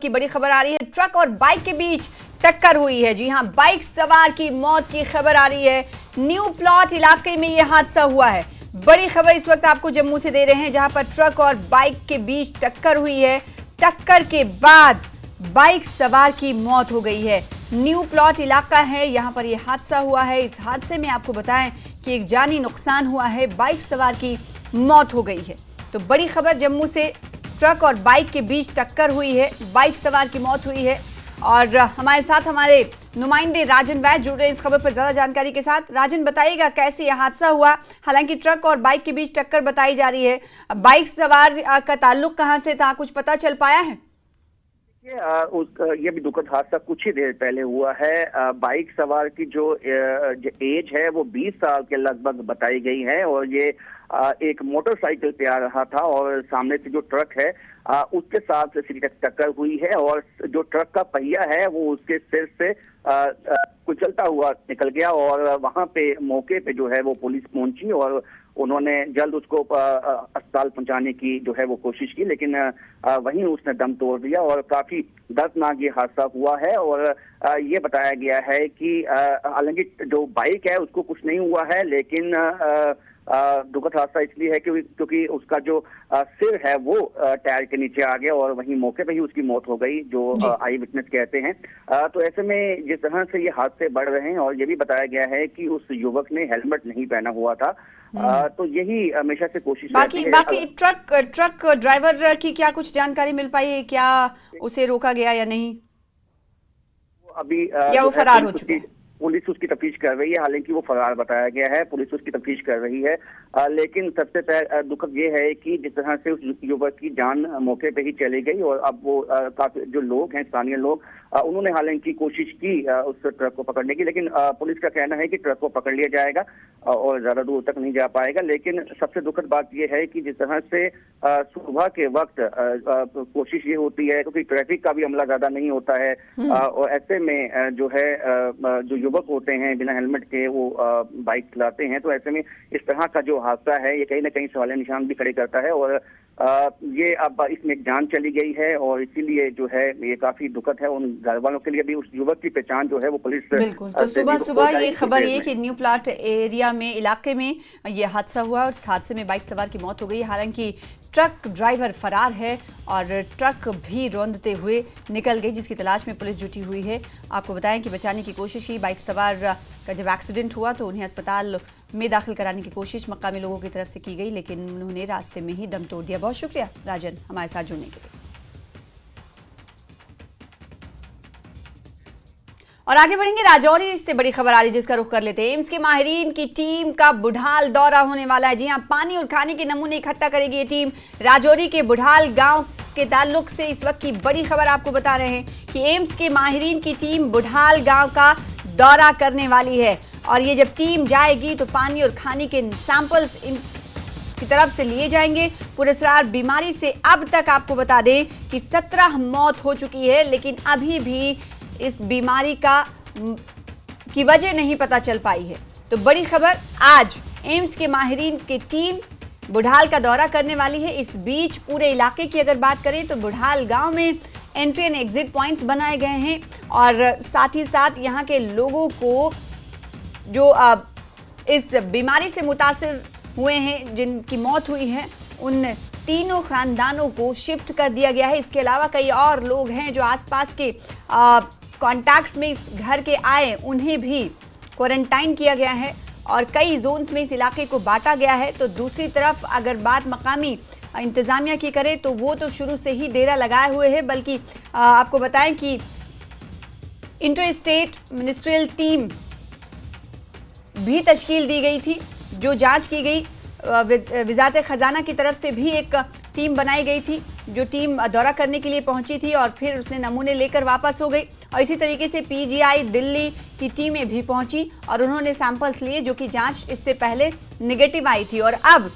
की बड़ी खबर आ रही है। ट्रक और बाइक के बीच टक्कर हुई है। जी हां, बाइक सवार की मौत की खबर आ रही है। न्यू प्लॉट इलाके में यह हादसा हुआ है। बड़ी खबर इस वक्त आपको जम्मू से दे रहे हैं, जहां पर ट्रक और बाइक के बीच टक्कर हुई है। टक्कर के बाद बाइक सवार की मौत हो गई है। न्यू प्लॉट इलाका है, यहां पर यह हादसा हुआ है। इस हादसे में आपको बताएं कि एक जानी नुकसान हुआ है, बाइक सवार की मौत हो गई है। तो बड़ी खबर जम्मू से, ट्रक और बाइक के बीच टक्कर हुई है, बाइक सवार की मौत हुई है। और हमारे साथ हमारे नुमाइंदे राजन वैद जुड़ रहे हैं इस खबर पर ज्यादा जानकारी के साथ। राजन, बताइएगा कैसे यह हादसा हुआ? हालांकि ट्रक और बाइक के बीच टक्कर बताई जा रही है, बाइक सवार का ताल्लुक कहां से था, कुछ पता चल पाया है? ये भी दुखद हादसा कुछ ही देर पहले हुआ है। बाइक सवार की जो एज है वो 20 साल के लगभग बताई गई है और ये एक मोटरसाइकिल पे आ रहा था और सामने से जो ट्रक है उसके साथ सीधी टक्कर हुई है और जो ट्रक का पहिया है वो उसके सिर से कुचलता हुआ निकल गया। और वहां पे मौके पे जो है वो पुलिस पहुंची और उन्होंने जल्द उसको अस्पताल पहुंचाने की जो है वो कोशिश की, लेकिन वहीं उसने दम तोड़ दिया और काफी दर्दनाक ये हादसा हुआ है। और ये बताया गया है कि हालांकि जो बाइक है उसको कुछ नहीं हुआ है, लेकिन दुखद हादसा इसलिए है क्योंकि उसका जो सिर है वो टायर के नीचे आ गया और वहीं मौके पे ही उसकी मौत हो गई, जो आई विटनेस कहते हैं। तो ऐसे में जिस तरह से ये हादसे बढ़ रहे हैं और ये भी बताया गया है कि उस युवक ने हेलमेट नहीं पहना हुआ था। तो यही हमेशा से कोशिश बाकी ट्रक ड्राइवर की क्या कुछ जानकारी मिल पाई है? क्या उसे रोका गया या नहीं? अभी या वो फरार हो चुके हैं? पुलिस उसकी तफ्तीश कर रही है। हालांकि वो फरार बताया गया है, पुलिस उसकी तफ्तीश कर रही है। लेकिन सबसे पहले दुखद ये है कि जिस तरह से उस युवक की जान मौके पे ही चली गई और अब वो काफी जो लोग हैं, स्थानीय लोग, उन्होंने हालांकि कोशिश की उस ट्रक को पकड़ने की, लेकिन पुलिस का कहना है कि ट्रक को पकड़ लिया जाएगा और ज्यादा दूर तक नहीं जा पाएगा। लेकिन सबसे दुखद बात यह है कि जिस तरह से सुबह के वक्त कोशिश ये होती है, क्योंकि ट्रैफिक का भी अमला ज्यादा नहीं होता है और ऐसे में जो है जो युवक होते हैं बिना हेलमेट के वो बाइक चलाते हैं, तो ऐसे में इस तरह का जो हादसा है ये कहीं ना कहीं सवालिया निशान भी खड़े करता है। और ये अब इसमें एक जान चली गई है और इसीलिए जो है ये काफी दुखद है उन घर वालों के लिए भी। उस युवक की पहचान जो है वो पुलिस बिल्कुल। तो सुबह ये खबर ये कि न्यू प्लाट एरिया में, इलाके में ये हादसा हुआ और इस हादसे में बाइक सवार की मौत हो गई। हालांकि ट्रक ड्राइवर फरार है और ट्रक भी रौंदते हुए निकल गई, जिसकी तलाश में पुलिस जुटी हुई है। आपको बताएं कि बचाने की कोशिश की। बाइक सवार का जब एक्सीडेंट हुआ तो उन्हें अस्पताल में दाखिल कराने की कोशिश मकामी लोगों की तरफ से की गई, लेकिन उन्होंने रास्ते में ही दम तोड़ दिया। बहुत शुक्रिया राजन हमारे साथ जुड़ने के लिए। और आगे बढ़ेंगे, राजौरी से बड़ी खबर आ रही है जिसका रुख कर लेते हैं। एम्स के माहिरीन की टीम का बुढ़ाल दौरा होने वाला है। जी हां, पानी और खाने के नमूने इकट्ठा करेगी ये टीम। राजौरी के बुढ़ाल गांव के ताल्लुक से इस वक्त की बड़ी खबर आपको बता रहे हैं कि एम्स के माहिरीन की टीम बुढ़ाल गांव का दौरा करने वाली है और ये जब टीम जाएगी तो पानी और खाने के सैंपल्स की तरफ से लिए जाएंगे। पुरस्कार बीमारी से अब तक आपको बता दें कि 17 मौत हो चुकी है, लेकिन अभी भी इस बीमारी की वजह नहीं पता चल पाई है। तो बड़ी खबर, आज एम्स के माहिरीन की टीम बुढ़ाल का दौरा करने वाली है। इस बीच पूरे इलाके की अगर बात करें तो बुढ़ाल गांव में एंट्री एंड एग्जिट पॉइंट्स बनाए गए हैं और साथ ही साथ यहाँ के लोगों को जो इस बीमारी से मुतासिर हुए हैं, जिनकी मौत हुई है, उन तीनों खानदानों को शिफ्ट कर दिया गया है। इसके अलावा कई और लोग हैं जो आसपास के कॉन्टैक्ट्स में इस घर के आए, उन्हें भी क्वारंटाइन किया गया है और कई जोन्स में इस इलाके को बांटा गया है। तो दूसरी तरफ अगर बात मकामी इंतजामिया की करें तो वो तो शुरू से ही डेरा लगाए हुए है, बल्कि आपको बताएं कि इंटर स्टेट मिनिस्ट्रियल टीम भी तश्कील दी गई थी, जो जांच की गई। वजारत खजाना की तरफ से भी एक टीम बनाई गई थी, जो टीम दौरा करने के लिए पहुंची थी और फिर उसने नमूने लेकर वापस हो गई। और इसी तरीके से पीजीआई दिल्ली की टीमें भी पहुंची और उन्होंने सैंपल्स लिए, जो कि जांच इससे पहले नेगेटिव आई थी। और अब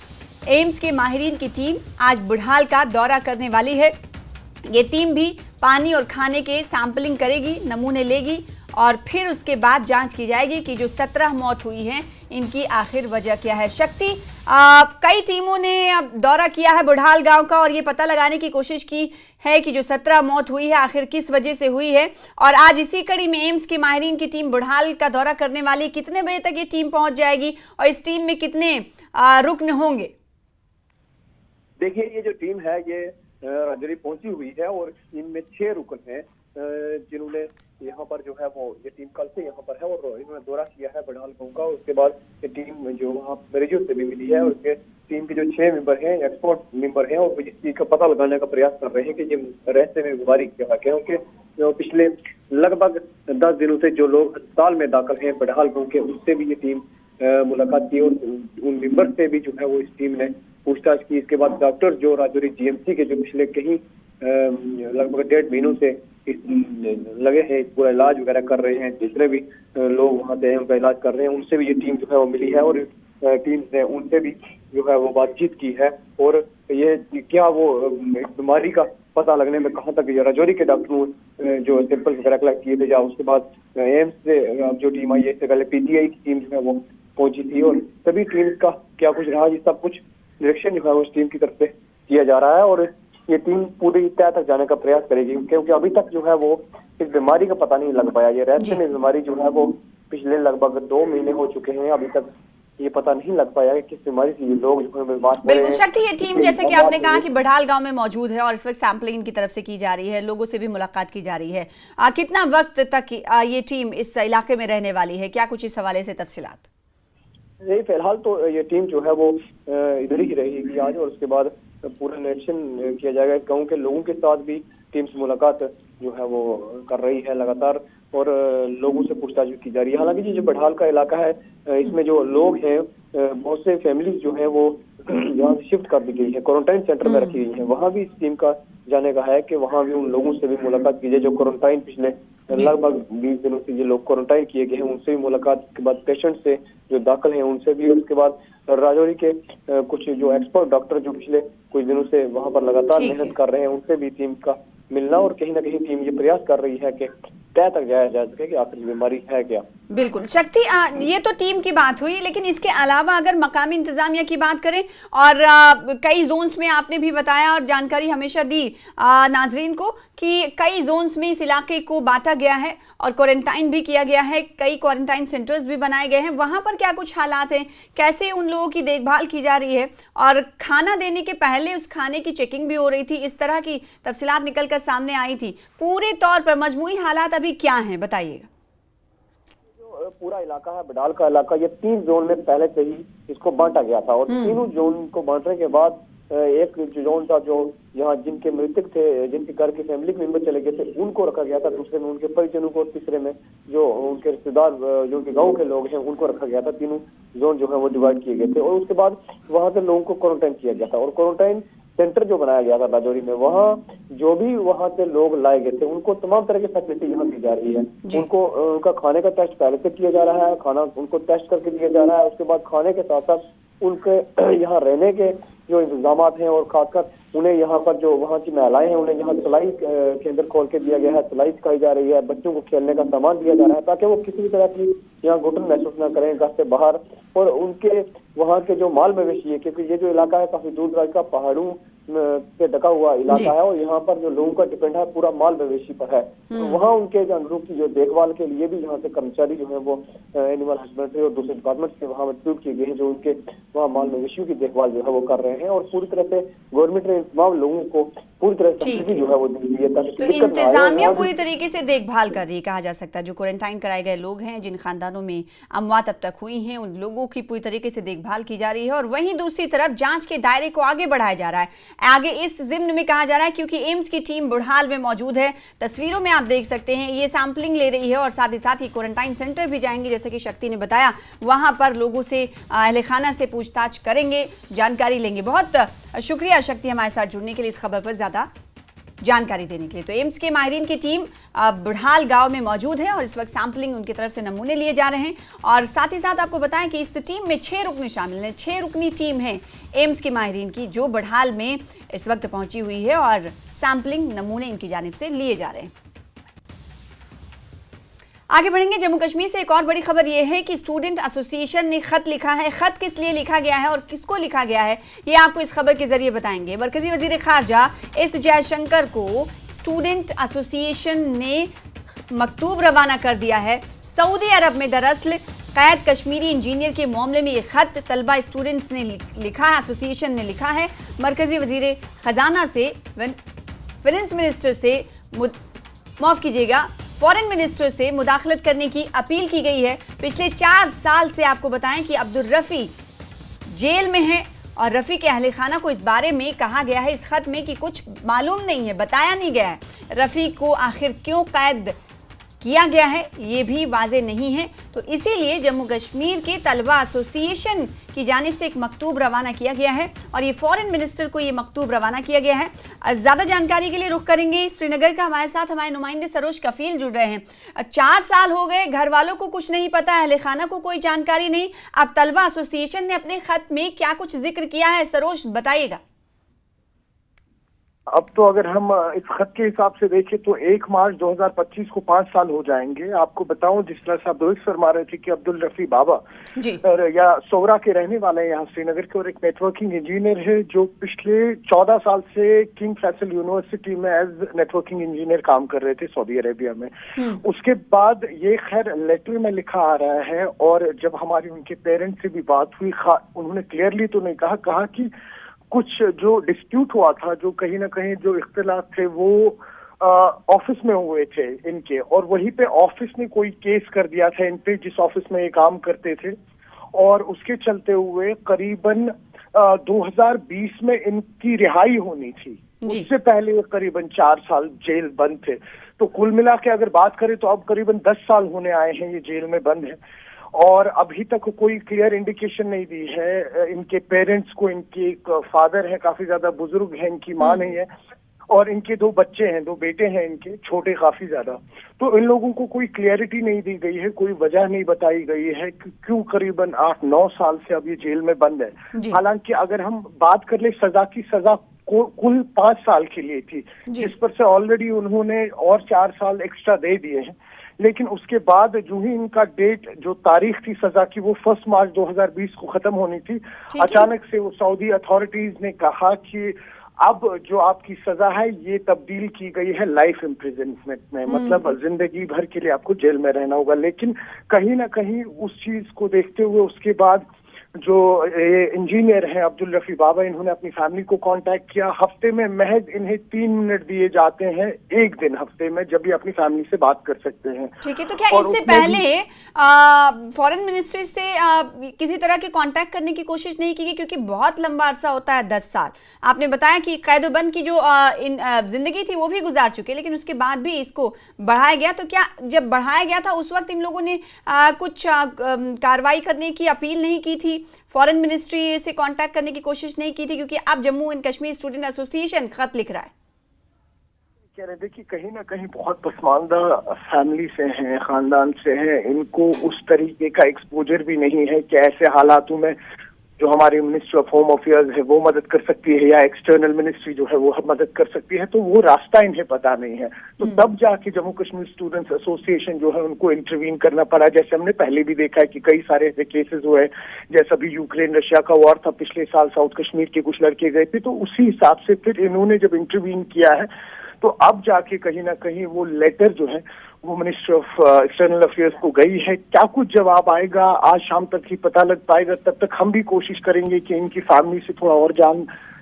एम्स के माहिरीन की टीम आज बुढ़ाल का दौरा करने वाली है। ये टीम भी पानी और खाने के सैंपलिंग करेगी, नमूने लेगी और फिर उसके बाद जांच की जाएगी कि जो 17 मौत हुई हैं इनकी आखिर वजह क्या है। शक्ति, कई टीमों ने अब दौरा किया है बुढ़ाल गांव का और ये पता लगाने की कोशिश की है कि जो 17 मौत हुई है आखिर किस वजह से हुई है। और आज इसी कड़ी में एम्स के माहिरीन की टीम बुढ़ाल का दौरा करने वाली, कितने बजे तक ये टीम पहुंच जाएगी और इस टीम में कितने रुकन होंगे? देखिए, ये जो टीम है ये राजौरी पहुंची हुई है और टीम में 6 रुकन हैं जिन्होंने यहाँ पर जो है वो ये टीम कल से यहाँ पर है और इन्होंने दौरा किया है बुढ़ाल गांव का। उसके बाद ये टीम जो वहाँ मरीजों से भी मिली है और उसके टीम के जो 6 मेंबर हैं, एक्सपर्ट मेंबर हैं, और इस चीज का पता लगाने का प्रयास कर रहे हैं कि ये रहते में बीमारी क्या है, क्योंकि जो पिछले लगभग 10 दिनों से जो लोग अस्पताल में दाखिल हैं बुढ़ाल गांव के, उनसे भी ये टीम मुलाकात की और उन मेंबर से भी जो है वो इस टीम ने पूछताछ की। इसके बाद डॉक्टर जो राजौरी जीएमसी के जो पिछले कहीं लगभग 1.5 महीनों से लगे हैं, पूरा इलाज वगैरह कर रहे हैं, जितने भी लोग वहाँ से हैं उनका इलाज कर रहे हैं, उनसे भी ये टीम जो है वो मिली है और टीम ने उनसे भी जो है वो बातचीत की है। और ये क्या वो बीमारी का पता लगने में कहाँ तक ये राजौरी के डॉक्टरों जो सैंपल वगैरह कलेक्ट किए थे, या उसके बाद एम्स से जो टीम आई है, इससे पहले पीजीआई की टीम जो है वो पहुंची थी और सभी टीम का क्या कुछ रहा, ये सब कुछ निरीक्षण जो है उस टीम की तरफ से किया जा रहा है और ये टीम पूरी तय तक जाने का प्रयास करेगी, क्योंकि अभी तक जो है वो इस बीमारी का पता नहीं लग पाया। ये रहस्य में बीमारी जो है वो पिछले लगभग 2 महीने हो चुके हैं, अभी तक ये पता नहीं लग पाया कि किस बीमारी से ये लोग जो है बीमार हो रहे हैं। बिल्कुल शक्ति, ये टीम जैसे कि आपने कहा कि बुढ़ाल गांव में मौजूद है और इस वक्त सैंपलिंग इनकी तरफ से की जा रही है, लोगों से भी मुलाकात की जा रही है। कितना वक्त तक ये टीम इस इलाके में रहने वाली है, क्या कुछ इस हवाले से तफसीलात? नहीं, फिलहाल तो ये टीम जो है वो इधर ही रहेगी आज और उसके बाद पूरा निरीक्षण किया जाएगा। गांव के लोगों के साथ भी टीम से मुलाकात जो है वो कर रही है लगातार और लोगों से पूछताछ की जा रही है। हालांकि ये जो बुढ़ाल का इलाका है, इसमें जो लोग हैं, बहुत से फैमिलीज जो है वो यहाँ से शिफ्ट कर दी गई है, क्वारंटाइन सेंटर में रखी गई है। वहाँ भी इस टीम का जाने का है कि वहाँ भी उन लोगों से भी मुलाकात की जाए जो क्वारंटाइन पिछले लगभग 20 दिनों से ये लोग क्वारंटाइन किए गए हैं, उनसे भी मुलाकात। के बाद पेशेंट से जो दाखिल हैं उनसे भी, उसके बाद राजौरी के कुछ जो एक्सपर्ट डॉक्टर जो पिछले कुछ दिनों से वहाँ पर लगातार मेहनत कर रहे हैं, उनसे भी टीम का मिलना और कहीं ना कहीं टीम ये प्रयास कर रही है कि तय तक जाया जा सके कि आखिर बीमारी है क्या। बिल्कुल शक्ति, ये तो टीम की बात हुई, लेकिन इसके अलावा अगर मकामी इंतजामिया की बात करें और कई जोन्स में आपने भी बताया और जानकारी हमेशा दी नाजरीन को कि कई जोन्स में इस इलाके को बांटा गया है और क्वारंटाइन भी किया गया है, कई क्वारंटाइन सेंटर्स भी बनाए गए हैं। वहां पर क्या कुछ हालात हैं, कैसे उन लोगों की देखभाल की जा रही है और खाना देने के पहले उस खाने की चेकिंग भी हो रही थी, इस तरह की तफसीलात निकल कर सामने आई थी। पूरे तौर पर मजमूई हालात अभी क्या हैं, बताइएगा। पूरा इलाका है बुढ़ाल का इलाका, ये 3 जोन में पहले से ही इसको बांटा गया था और तीनों जोन को बांटने के बाद एक जोन था जो यहाँ जिनके मृतक थे, जिनके घर के फैमिली मेंबर चले गए थे, उनको रखा गया था। दूसरे में उनके परिजनों को, तीसरे में जो उनके रिश्तेदार जो उनके गांव के लोग हैं उनको रखा गया था। तीनों जोन जो है वो डिवाइड किए गए थे और उसके बाद वहाँ के लोगों को क्वारंटाइन किया गया था और क्वारंटाइन सेंटर जो बनाया गया था राजौरी में, वहाँ जो भी वहाँ से लोग लाए गए थे उनको तमाम तरह की फैसिलिटी यहाँ दी जा रही है। उनको उनका खाने का टेस्ट पहले से किया जा रहा है, खाना उनको टेस्ट करके दिया जा रहा है। उसके बाद खाने के साथ साथ उनके यहाँ रहने के जो इंतजाम हैं और खासकर उन्हें यहाँ पर जो वहाँ की महिलाएं हैं उन्हें यहाँ सिलाई केंद्र खोल के दिया गया है, सिलाई सिखाई जा रही है, बच्चों को खेलने का सामान दिया जा रहा है ताकि वो किसी भी तरह की यहाँ घुटन महसूस न करें घर से बाहर। और उनके वहाँ के जो माल मवेशी है, क्योंकि ये जो इलाका है काफी दूर दराज का पहाड़ों से ढका हुआ इलाका है और यहाँ पर जो लोगों का डिपेंड है पूरा माल मवेशी पर है, तो वहाँ उनके जानवरों की जो देखभाल के लिए भी यहाँ से कर्मचारी जो है वो एनिमल हस्बेंड्री और दूसरे डिपार्टमेंट से वहाँ रिक्रूट किए गए हैं जो उनके वहाँ माल मवेशियों की देखभाल जो है वो कर रहे हैं। और पूरी तरह से गवर्नमेंट ने तमाम लोगों को पूरी तरह से जो है वो दी है ताकि तो इंतजामिया पूरी तरीके से देखभाल कर रही है, कहा जा सकता है। जो क्वारंटाइन कराए गए लोग हैं, जिन खानदानों में अमवात अब तक हुई हैं, उन लोगों की पूरी तरीके से देखभाल की जा रही है और वहीं दूसरी तरफ जांच के दायरे को आगे बढ़ाया जा रहा है। आगे इस जिम्न में कहा जा रहा है क्योंकि एम्स की टीम बुढ़ाल में मौजूद है, तस्वीरों में आप देख सकते हैं, ये सैंपलिंग ले रही है और साथ ही साथ ही क्वारंटाइन सेंटर भी जाएंगे, जैसे कि शक्ति ने बताया, वहां पर लोगों से अहले खाना से पूछताछ करेंगे, जानकारी लेंगे। बहुत शुक्रिया शक्ति हमारे साथ जुड़ने के लिए, इस खबर पर ज्यादा जानकारी देने के लिए। तो एम्स के माहिरीन की टीम बुढ़ाल गांव में मौजूद है और इस वक्त सैंपलिंग उनकी तरफ से नमूने लिए जा रहे हैं और साथ ही साथ आपको बताएं कि इस टीम में 6 रुकने शामिल हैं। 6 रुकनी टीम है एम्स के माहिरीन की जो बुढ़ाल में इस वक्त पहुंची हुई है और सैंपलिंग नमूने इनकी जानिब से लिए जा रहे हैं। आगे बढ़ेंगे। जम्मू कश्मीर से एक और बड़ी खबर यह है कि स्टूडेंट एसोसिएशन ने खत लिखा है। खत किस लिए लिखा गया है और किसको लिखा गया है, ये आपको इस खबर के जरिए बताएंगे। मरकजी वजीर खारजा एस जयशंकर को स्टूडेंट एसोसिएशन ने मकतूब रवाना कर दिया है। सऊदी अरब में दरअसल कैद कश्मीरी इंजीनियर के मामले में ये खत तलबा स्टूडेंट्स ने लिखा है, एसोसिएशन ने लिखा है। मरकजी वजीर खजाना से फाइनेंस मिनिस्टर से माफ कीजिएगा फॉरेन मिनिस्टर से मुदाखलत करने की अपील की गई है। पिछले 4 साल से आपको बताएं कि अब्दुल रफ़ी जेल में है और रफ़ी के अहले खाना को इस बारे में कहा गया है इस खत में कि कुछ मालूम नहीं है, बताया नहीं गया है रफ़ी को आखिर क्यों कैद किया गया है, ये भी वाजे नहीं है। तो इसीलिए जम्मू कश्मीर के तलबा एसोसिएशन की जानिब से एक मकतूब रवाना किया गया है और ये फॉरेन मिनिस्टर को ये मकतूब रवाना किया गया है। ज़्यादा जानकारी के लिए रुख करेंगे श्रीनगर का। हमारे साथ हमारे नुमाइंदे सरोज कफील जुड़ रहे हैं। 4 साल हो गए, घर वालों को कुछ नहीं पता, अहले खाना को कोई जानकारी नहीं। अब तलबा एसोसिएशन ने अपने खत में क्या कुछ जिक्र किया है, सरोज बताइएगा। अब तो अगर हम इस खत के हिसाब से देखें तो 1 मार्च 2025 को 5 साल हो जाएंगे। आपको बताऊं, जिस तरह से आप दुरुस्त फरमा रहे थे कि अब्दुल रफ़ी बाबा या सोरा के रहने वाले हैं यहाँ श्रीनगर के, और एक नेटवर्किंग इंजीनियर है जो पिछले 14 साल से किंग फैसल यूनिवर्सिटी में एज नेटवर्किंग इंजीनियर काम कर रहे थे सऊदी अरेबिया में। उसके बाद ये खैर लेटर में लिखा आ रहा है, और जब हमारी उनके पेरेंट्स से भी बात हुई उन्होंने क्लियरली तो नहीं कहा कि कुछ जो डिस्प्यूट हुआ था, जो कहीं ना कहीं जो इख्तिलाफ थे वो ऑफिस में हुए थे इनके, और वहीं पे ऑफिस ने कोई केस कर दिया था इन पे जिस ऑफिस में ये काम करते थे, और उसके चलते हुए करीबन 2020 में इनकी रिहाई होनी थी। उससे पहले करीबन 4 साल जेल बंद थे। तो कुल मिला के अगर बात करें तो अब करीबन 10 साल होने आए हैं ये जेल में बंद है, और अभी तक कोई क्लियर इंडिकेशन नहीं दी है इनके पेरेंट्स को। इनके एक फादर है, काफी ज्यादा बुजुर्ग है, इनकी माँ नहीं है, और इनके 2 बच्चे हैं, 2 बेटे हैं इनके, छोटे काफी ज्यादा। तो इन लोगों को कोई क्लियरिटी नहीं दी गई है, कोई वजह नहीं बताई गई है कि क्यों करीबन 8-9 साल से अब ये जेल में बंद है। हालांकि अगर हम बात कर ले सजा की, सजा कुल 5 साल के लिए थी, जिस पर से ऑलरेडी उन्होंने और 4 साल एक्स्ट्रा दे दिए हैं। लेकिन उसके बाद जो ही इनका डेट, जो तारीख थी सजा की, वो 1 मार्च 2020 को खत्म होनी थी। अचानक से वो सऊदी अथॉरिटीज ने कहा कि अब जो आपकी सजा है ये तब्दील की गई है लाइफ इम्प्रिजनमेंट में, मतलब जिंदगी भर के लिए आपको जेल में रहना होगा। लेकिन कहीं ना कहीं उस चीज को देखते हुए उसके बाद जो इंजीनियर हैं अब्दुल रफ़ी बाबा, इन्होंने अपनी फैमिली को कांटेक्ट किया। हफ्ते में महज इन्हें 3 मिनट दिए जाते हैं, 1 दिन हफ्ते में, जब ये अपनी फैमिली से बात कर सकते हैं। ठीक है, तो क्या इससे पहले फॉरेन मिनिस्ट्री से किसी तरह के कांटेक्ट करने की कोशिश नहीं की गई? क्योंकि बहुत लंबा अरसा होता है, 10 साल। आपने बताया कि कैद-ओ-बंद की जो जिंदगी थी वो भी गुजार चुके, लेकिन उसके बाद भी इसको बढ़ाया गया। तो क्या जब बढ़ाया गया था उस वक्त इन लोगों ने कुछ कार्रवाई करने की अपील नहीं की थी? फॉरेन मिनिस्ट्री से कांटेक्ट करने की कोशिश नहीं की थी? क्योंकि अब Jammu and Kashmir student association खत लिख रहा है। कह रहे थे कि कहीं ना कहीं बहुत पसमानदा फैमिली से हैं, खानदान से हैं, इनको उस तरीके का एक्सपोजर भी नहीं है कि ऐसे हालातों में जो हमारी मिनिस्ट्री ऑफ होम अफेयर्स है वो मदद कर सकती है या एक्सटर्नल मिनिस्ट्री जो है वो मदद कर सकती है। तो वो रास्ता इन्हें पता नहीं है। तो तब जाके जम्मू कश्मीर स्टूडेंट्स एसोसिएशन जो है उनको इंटरवीन करना पड़ा। जैसे हमने पहले भी देखा है कि कई सारे ऐसे केसेस हुए, जैसे अभी यूक्रेन रशिया का वॉर था, पिछले साल साउथ कश्मीर के कुछ लड़के गए थे, तो उसी हिसाब से फिर इन्होंने जब इंटरवीन किया है तो अब जाके कहीं ना कहीं वो लेटर जो है वो मिनिस्ट्री ऑफ एक्सटर्नल अफेयर्स को गई है। क्या कुछ जवाब आएगा आज शाम तक ही पता लग पाएगा। तब तक हम भी कोशिश करेंगे कि इनकी फैमिली से थोड़ा और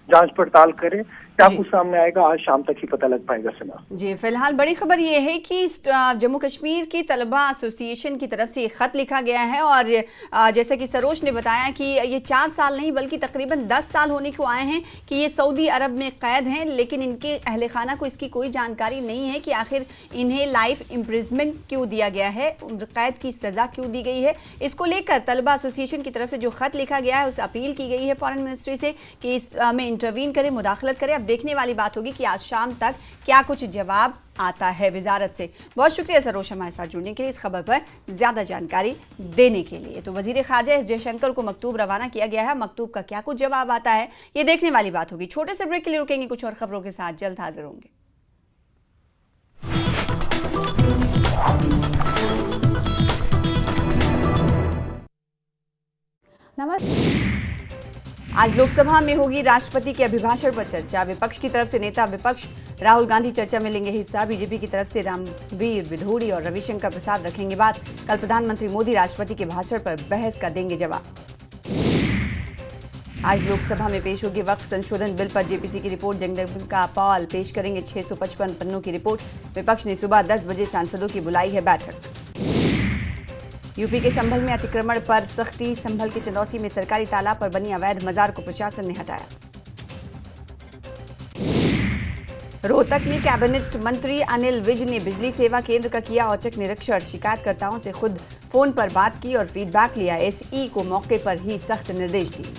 जांच पड़ताल करें। क्या कुछ सामने आएगा आज शाम तक ही पता लग पाएगा। सना जी, फिलहाल बड़ी खबर ये है कि जम्मू कश्मीर की तलबा एसोसिएशन की तरफ से खत लिखा गया है, और जैसा कि सरोज ने बताया कि ये 4 साल नहीं बल्कि तकरीबन 10 साल होने को आए हैं कि ये सऊदी अरब में कैद हैं, लेकिन इनके अहले खाना को इसकी कोई जानकारी नहीं है कि आखिर इन्हें लाइफ इम्प्रिजमेंट क्यों दिया गया है, कैद की सज़ा क्यों दी गई है। इसको लेकर तलबा एसोसिएशन की तरफ से जो खत लिखा गया है उस अपील की गई है फॉरेन मिनिस्ट्री से कि इसमें इंटरवीन करे, मुदाखलत करे। अब देखने वाली बात होगी कि आज शाम तक क्या कुछ जवाब आता है वजारत से। बहुत शुक्रिया सरोज हमारे साथ जुड़ने के लिए, इस खबर पर ज्यादा जानकारी देने के लिए। तो वजीर खारजा एस जयशंकर को मकतूब रवाना किया गया है, मकतूब का क्या कुछ जवाब आता है ये देखने वाली बात होगी। छोटे से ब्रेक के लिए रुकेंगे, कुछ और खबरों के साथ जल्द हाजिर होंगे। आज लोकसभा में होगी राष्ट्रपति के अभिभाषण पर चर्चा। विपक्ष की तरफ से नेता विपक्ष राहुल गांधी चर्चा में लेंगे हिस्सा। बीजेपी की तरफ से रामवीर विधोड़ी और रविशंकर प्रसाद रखेंगे बात। कल प्रधानमंत्री मोदी राष्ट्रपति के भाषण पर बहस का देंगे जवाब। आज लोकसभा में पेश होगी वक्फ संशोधन बिल पर जेपीसी की रिपोर्ट। जगदम्बिका पाल पेश करेंगे 655 पन्नों की रिपोर्ट। विपक्ष ने सुबह 10 बजे सांसदों की बुलाई है बैठक। यूपी के संभल में अतिक्रमण पर सख्ती। संभल के चंदौसी में सरकारी तालाब पर बनी अवैध मजार को प्रशासन ने हटाया। रोहतक में कैबिनेट मंत्री अनिल विज ने बिजली सेवा केंद्र का किया औचक निरीक्षण। शिकायतकर्ताओं से खुद फोन पर बात की और फीडबैक लिया। एसई को मौके पर ही सख्त निर्देश दिए।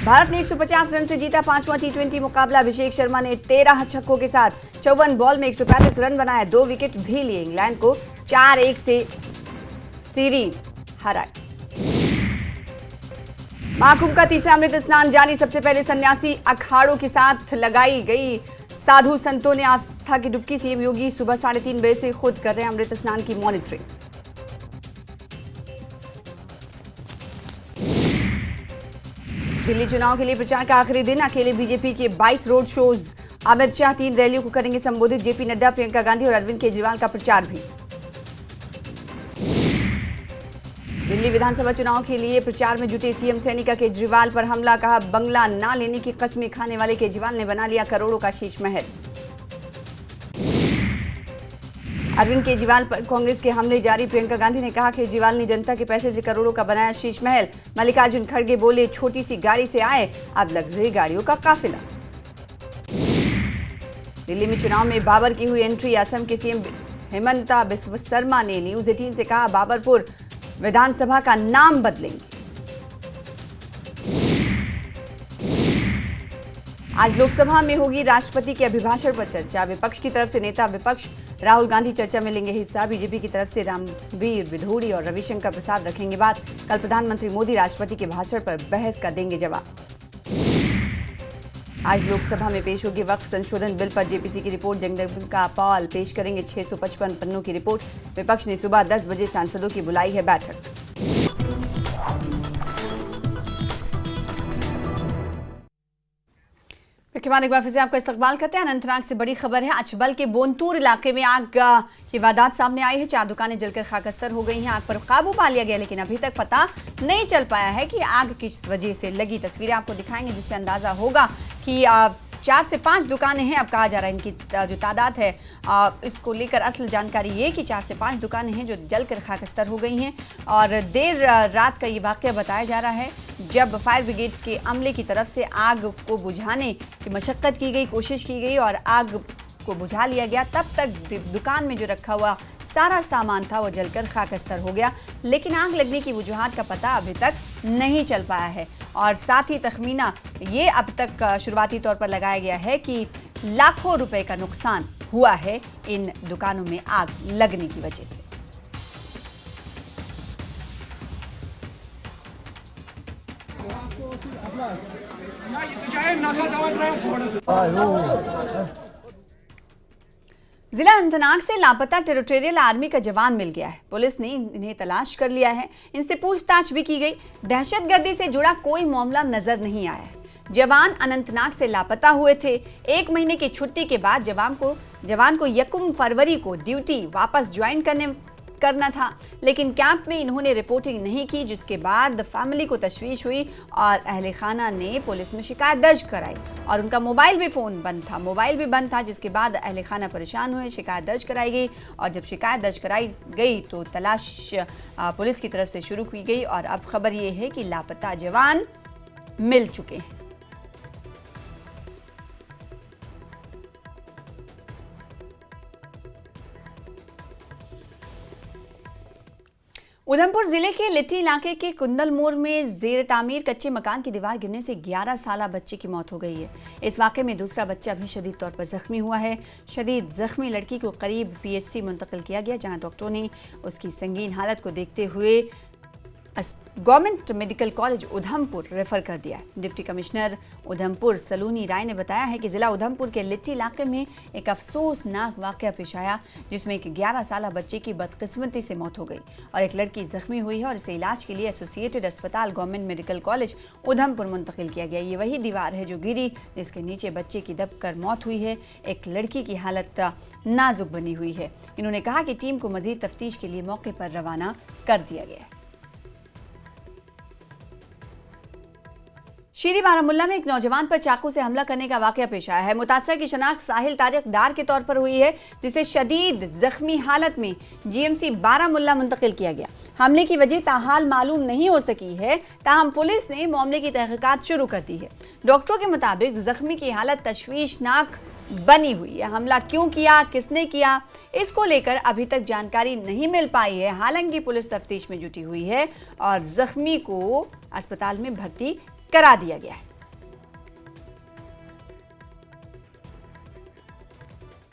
भारत ने 150 रन से जीता 5वां टी20 मुकाबला। अभिषेक शर्मा ने 13 छक्कों के साथ 54 बॉल में 135 रन बनाए। 2 विकेट भी लिए। इंग्लैंड को 4-1 से सीरीज हराई। महाकुंभ का तीसरा अमृत स्नान जारी। सबसे पहले सन्यासी अखाड़ों के साथ लगाई गई। साधु संतों ने आस्था की डुबकी। सीएम योगी सुबह 3:30 बजे से खुद कर रहे हैं अमृत स्नान की मॉनिटरिंग। दिल्ली चुनाव के लिए प्रचार का आखिरी दिन। अकेले बीजेपी के 22 रोड शोज। अमित शाह 3 रैलियों को करेंगे संबोधित। जेपी नड्डा, प्रियंका गांधी और अरविंद केजरीवाल का प्रचार भी। दिल्ली विधानसभा चुनाव के लिए प्रचार में जुटे सीएम सैनी का केजरीवाल पर हमला। कहा बंगला ना लेने की कस्में खाने वाले केजरीवाल ने बना लिया करोड़ों का शीश महल। अरविंद केजरीवाल पर कांग्रेस के हमले जारी। प्रियंका गांधी ने कहा केजरीवाल ने जनता के पैसे से करोड़ों का बनाया शीश महल। मल्लिकार्जुन खड़गे बोले छोटी सी गाड़ी से आए, अब लग्जरी गाड़ियों का काफिला। दिल्ली में चुनाव में बाबर की हुई एंट्री। असम के सीएम हेमंता बिस्वा शर्मा ने न्यूज 18 से कहा बाबरपुर विधानसभा का नाम बदलेंगे। आज लोकसभा में होगी राष्ट्रपति के अभिभाषण पर चर्चा। विपक्ष की तरफ से नेता विपक्ष राहुल गांधी चर्चा में लेंगे हिस्सा। बीजेपी की तरफ से रामवीर विधोड़ी और रविशंकर प्रसाद रखेंगे बात। कल प्रधानमंत्री मोदी राष्ट्रपति के भाषण पर बहस का देंगे जवाब। आज लोकसभा में पेश होगी वक्फ संशोधन बिल पर जेपीसी की रिपोर्ट। जगदम्बिका पाल पेश करेंगे 655 पन्नों की रिपोर्ट। विपक्ष ने सुबह 10 बजे सांसदों की बुलाई है बैठक। के बाद एक बार फिर से आपका इस्तकबाल करते हैं। अनंतनाग से बड़ी खबर है। अचबल के बोनतूर इलाके में आग की वारदात सामने आई है। 4 दुकानें जलकर खाकस्तर हो गई हैं। आग पर काबू पा लिया गया, लेकिन अभी तक पता नहीं चल पाया है कि आग किस वजह से लगी। तस्वीरें आपको दिखाएंगे जिससे अंदाजा होगा कि 4 से 5 दुकानें हैं। अब कहा जा रहा है इनकी जो तादाद है इसको लेकर असल जानकारी ये कि 4 से 5 दुकानें हैं जो जलकर खाकस्तर हो गई हैं। और देर रात का ये वाकया बताया जा रहा है जब फायर ब्रिगेड के अमले की तरफ से आग को बुझाने की मशक्कत की गई, कोशिश की गई और आग को बुझा लिया गया। तब तक दुकान में जो रखा हुआ सारा सामान था वो जलकर खाकस्तर हो गया, लेकिन आग लगने की वजूहात का पता अभी तक नहीं चल पाया है। और साथ ही तखमीना ये अब तक शुरुआती तौर पर लगाया गया है कि लाखों रुपए का नुकसान हुआ है इन दुकानों में आग लगने की वजह से। जिला अनंतनाग से लापता टेरिटोरियल आर्मी का जवान मिल गया है। पुलिस ने इन्हें तलाश कर लिया है। इनसे पूछताछ भी की गई। दहशतगर्दी से जुड़ा कोई मामला नजर नहीं आया है। जवान अनंतनाग से लापता हुए थे। 1 महीने की छुट्टी के बाद जवान को 1 फरवरी को ड्यूटी वापस ज्वाइन करना था, लेकिन कैंप में इन्होंने रिपोर्टिंग नहीं की, जिसके बाद फैमिली को तशवीश हुई और अहले खाना ने पुलिस में शिकायत दर्ज कराई। और उनका मोबाइल भी बंद था, जिसके बाद अहले खाना परेशान हुए। शिकायत दर्ज कराई गई और जब शिकायत दर्ज कराई गई तो तलाश पुलिस की तरफ से शुरू की गई। और अब खबर ये है कि लापता जवान मिल चुके हैं। उधमपुर जिले के लिट्टी इलाके के कुंदल मोड़ में जेर तामीर कच्चे मकान की दीवार गिरने से 11 साला बच्चे की मौत हो गई है। इस वाकये में दूसरा बच्चा भी शदीद तौर पर जख्मी हुआ है। शदीद जख्मी लड़की को करीब पीएचसी मुंतकिल किया गया, जहां डॉक्टरों ने उसकी संगीन हालत को देखते हुए government medical college Udhampur refer कर दिया है। डिप्टी कमिश्नर उधमपुर सलूनी राय ने बताया है कि जिला उधमपुर के लिट्टी इलाके में एक अफसोसनाक वाकया पेश आया, जिसमें एक 11 साला बच्चे की बदकिस्मती से मौत हो गई और एक लड़की जख्मी हुई है और इसे इलाज के लिए एसोसिएटेड अस्पताल गवर्नमेंट मेडिकल कॉलेज उधमपुर मुंतकिल किया गया। ये वही दीवार है जो गिरी, जिसके नीचे बच्चे की दबकर मौत हुई है। एक लड़की की हालत नाजुक बनी हुई है। इन्होंने कहा कि टीम को मजीद तफ्तीश के लिए मौके पर रवाना कर दिया गया है। शीरी बारामुल्ला में एक नौजवान पर चाकू से हमला करने का वाकया पेश आया है। मुतासरा की शनाख्त साहिल तारिक डार के तौर पर हुई है, जिसे शदीद जख्मी हालत में जीएमसी बारामुल्ला मुंतकिल किया गया। हमले की वजह ताहाल मालूम नहीं हो सकी है, ताहम पुलिस ने मामले की तहकीकात शुरू कर दी है। डॉक्टरों के मुताबिक जख्मी की हालत तशवीशनाक बनी हुई है। हमला क्यों किया, किसने किया, इसको लेकर अभी तक जानकारी नहीं मिल पाई है। हालांकि पुलिस तफ्तीश में जुटी हुई है और जख्मी को अस्पताल में भर्ती करा दिया गया है।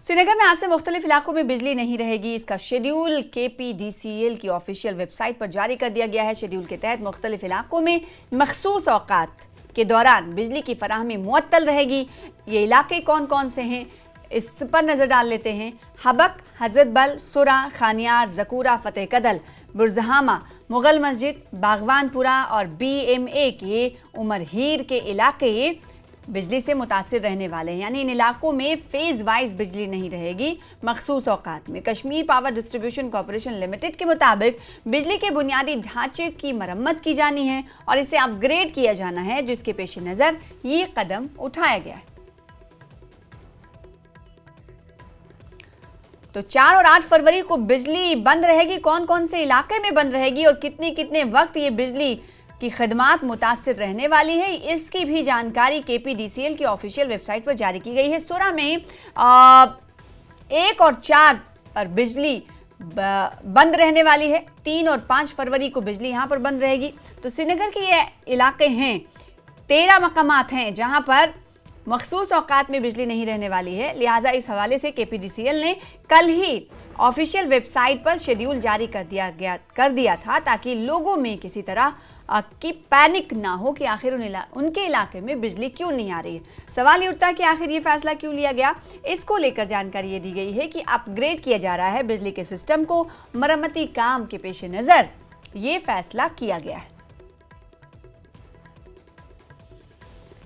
श्रीनगर में आज से मुख्तलिफ इलाकों में बिजली नहीं रहेगी। इसका शेड्यूल KPDCL की ऑफिशियल वेबसाइट पर जारी कर दिया गया है। शेड्यूल के तहत मुख्तलिफ इलाकों में मखसूस औकात के दौरान बिजली की फराहमी मुअत्तल रहेगी। ये इलाके कौन कौन से हैं, इस पर नजर डाल लेते हैं। हबक, हजरत बल, सुरा, खानियार, जकूरा, फतेह कदल, बुरजहामा, मुगल मस्जिद, बागवानपुरा और BMA के उमर हीर के इलाके बिजली से मुतासिर रहने वाले हैं। यानी इन इलाकों में फेज वाइज बिजली नहीं रहेगी। मखसूस औकात में Kashmir power distribution corporation limited के मुताबिक बिजली के बुनियादी ढांचे की मरम्मत की जानी है और इसे अपग्रेड किया जाना है, जिसके पेश नज़र ये कदम उठाया गया है। तो 4 और 8 फरवरी को बिजली बंद रहेगी। कौन कौन से इलाके में बंद रहेगी और कितने कितने वक्त ये बिजली की खदमात मुतासिर रहने वाली है, इसकी भी जानकारी KPDCL की ऑफिशियल वेबसाइट पर जारी की गई है। सूरा में 1 और 4 पर बिजली बंद रहने वाली है। 3 और 5 फरवरी को बिजली यहाँ पर बंद रहेगी। तो श्रीनगर के ये इलाके हैं, 13 मकामात हैं जहाँ पर मखसूस औकात में बिजली नहीं रहने वाली है। लिहाजा इस हवाले से KPDCL ने कल ही ऑफिशियल वेबसाइट पर शेड्यूल जारी कर दिया था, ताकि लोगों में किसी तरह की पैनिक ना हो कि आखिर उनके इलाके में बिजली क्यों नहीं आ रही है। सवाल ये उठता है कि आखिर ये फैसला क्यों लिया गया। इसको लेकर जानकारी ये दी गई है कि अपग्रेड किया जा रहा है बिजली के सिस्टम को। मरम्मती काम के पेश नज़र ये फैसला किया गया है।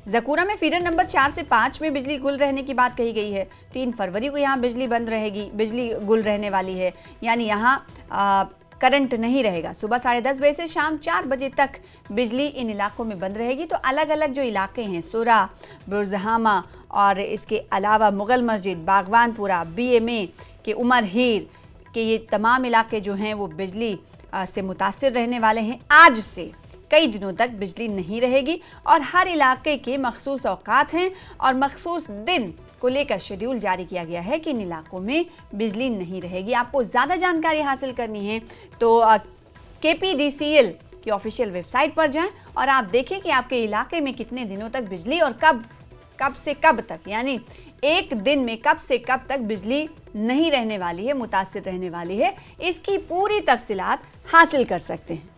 जकूरा में फीडर नंबर 4 से 5 में बिजली गुल रहने की बात कही गई है। 3 फरवरी को यहाँ बिजली बंद रहेगी, बिजली गुल रहने वाली है, यानी यहाँ करंट नहीं रहेगा। सुबह 10:30 बजे से शाम 4 बजे तक बिजली इन इलाकों में बंद रहेगी। तो अलग अलग जो इलाके हैं, सुरा, बुरजहामा और इसके अलावा मुगल मस्जिद, बागवानपुरा, BMA के उमर हीर के ये तमाम इलाके जो हैं वो बिजली से मुतासिर रहने वाले हैं। आज से कई दिनों तक बिजली नहीं रहेगी और हर इलाके के मखसूस औकात हैं और मखसूस दिन को लेकर शेड्यूल जारी किया गया है कि इन इलाकों में बिजली नहीं रहेगी। आपको ज़्यादा जानकारी हासिल करनी है तो KPDCL की ऑफिशियल वेबसाइट पर जाएं और आप देखें कि आपके इलाके में कितने दिनों तक बिजली और कब से कब तक, यानी एक दिन में कब से कब तक बिजली नहीं रहने वाली है, मुतासिर रहने वाली है। इसकी पूरी तफसीलात हासिल कर सकते हैं।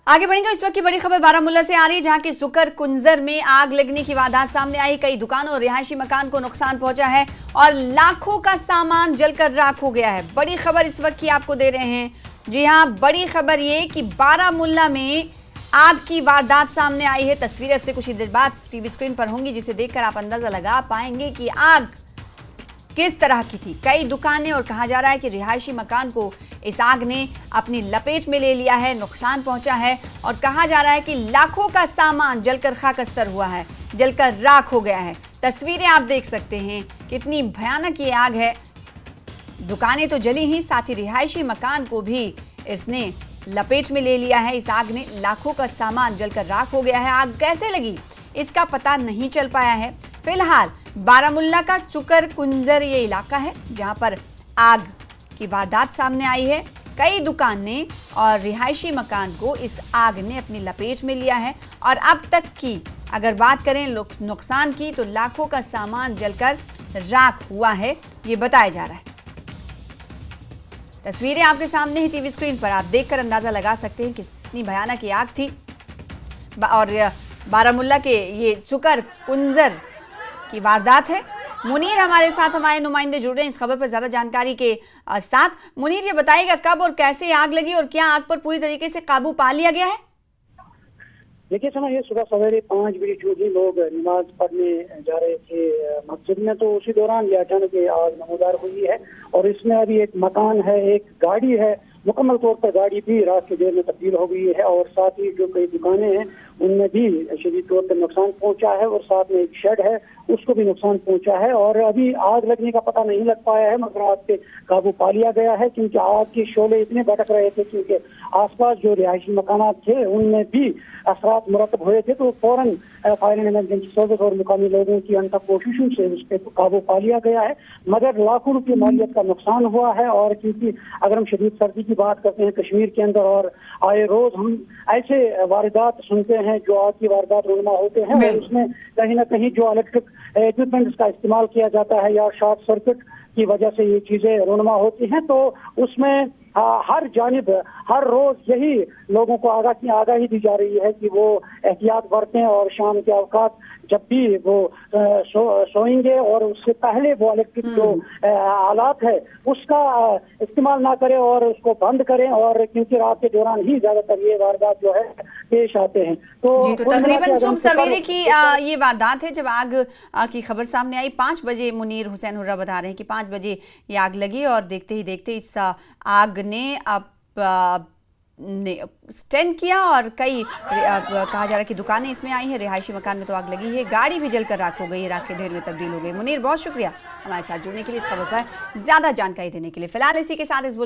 आगे बढ़ेंगे। इस वक्त की बड़ी खबर बारामुल्ला से आ रही है, जहां की सुकर कुंजर में आग लगने की वारदात सामने आई। कई दुकानों और रिहायशी मकान को नुकसान पहुंचा है और लाखों का सामान जलकर राख हो गया है। बड़ी खबर इस वक्त की आपको दे रहे हैं। जी हां, बड़ी खबर ये कि बारामुल्ला में आग की वारदात सामने आई है। तस्वीरें अब से कुछ ही देर बाद टीवी स्क्रीन पर होंगी, जिसे देखकर आप अंदाजा लगा पाएंगे कि आग किस तरह की थी। कई दुकानें और कहा जा रहा है कि रिहायशी मकान को इस आग ने अपनी लपेट में ले लिया है, नुकसान पहुंचा है और कहा जा रहा है कि लाखों का सामान जलकर खाकस्तर हुआ है, जलकर राख हो गया है। तस्वीरें आप देख सकते हैं, कितनी भयानक ये आग है। दुकानें तो जली ही, साथ ही रिहायशी मकान को भी इसने लपेट में ले लिया है। इस आग ने लाखों का सामान जलकर राख हो गया है। आग कैसे लगी इसका पता नहीं चल पाया है। फिलहाल बारामुल्ला का चुकर कुंजर ये इलाका है जहां पर आग की वारदात सामने आई है। कई दुकानें और रिहायशी मकान को इस आग ने अपनी लपेट में लिया है और अब तक की अगर बात करें नुकसान की तो लाखों का सामान जलकर राख हुआ है, ये बताया जा रहा है। तस्वीरें आपके सामने ही टीवी स्क्रीन पर, आप देखकर अंदाजा लगा सकते हैं कितनी भयानक ये आग थी। और बारामुल्ला के ये सुकर कुंजर की वारदात है। मुनीर हमारे साथ, हमारे नुमाइंदे जुड़ रहे हैं इस खबर पर ज्यादा जानकारी के साथ। मुनीर, ये बताइएगा कब और कैसे आग लगी और क्या आग पर पूरी तरीके से काबू पा लिया गया है? देखिए सना, ये सुबह सवेरे 5 बजे जो भी लोग नमाज पढ़ने जा रहे थे मस्जिद में, तो उसी दौरान ये अचानक आग नमूदार हुई है। और इसमें अभी एक मकान है, एक गाड़ी है, मुकम्मल तौर पर गाड़ी भी रात के देर में तब्दील हो गई है। और साथ ही जो कई दुकानें हैं उनमें भी शदीद तौर पर नुकसान पहुंचा है। और साथ में एक शेड है, उसको भी नुकसान पहुंचा है। और अभी आग लगने का पता नहीं लग पाया है, मगर आग पे काबू पा लिया गया है, क्योंकि आग के शोले इतने भटक रहे थे, क्योंकि आसपास जो रिहायशी मकानात थे उनमें भी असरात मुरतब हुए थे। तो फौरन फायर एंड इमरजेंसी सर्विस और मुकामी लोगों की अनथक कोशिशों से उस पर काबू पा लिया गया है, मगर लाखों रुपये मालियत का नुकसान हुआ है। और क्योंकि अगर हम शदीद सर्दी की बात करते हैं कश्मीर के अंदर, और आए रोज हम ऐसे वारदात सुनते हैं जो आग की वारदात रोनमा होते हैं, और उसमें कहीं ना कहीं जो इलेक्ट्रिक इक्विपमेंट्स का इस्तेमाल किया जाता है या शॉर्ट सर्किट की वजह से ये चीजें रोनमा होती हैं। तो उसमें हर जानिब हर रोज यही लोगों को आगाही दी जा रही है कि वो एहतियात बरतें और शाम के अवकात जब भी वो सोएंगे और उससे पहले वो इलेक्ट्रिक जो आलात है उसका इस्तेमाल ना करें और उसको बंद करें। और क्योंकि रात के दौरान ही ज्यादातर ये वारदात जो है पेश आते हैं। तो तकरीबन सुबह सवेरे की ये वारदात है जब आग की खबर सामने आई। 5 बजे मुनीर हुसैन हुर्रा बता रहे हैं कि 5 बजे ये आग लगी और देखते ही देखते इस आग ने अब स्टैंड किया और कई कहा जा रहा है कि दुकानें इसमें आई हैं। रिहायशी मकान में तो आग लगी है, गाड़ी भी जलकर राख हो गई है, राख के ढेर में तब्दील हो गई। मुनीर, बहुत शुक्रिया हमारे साथ जुड़ने के लिए, इस खबर पर ज्यादा जानकारी देने के लिए। फिलहाल इसी के साथ इस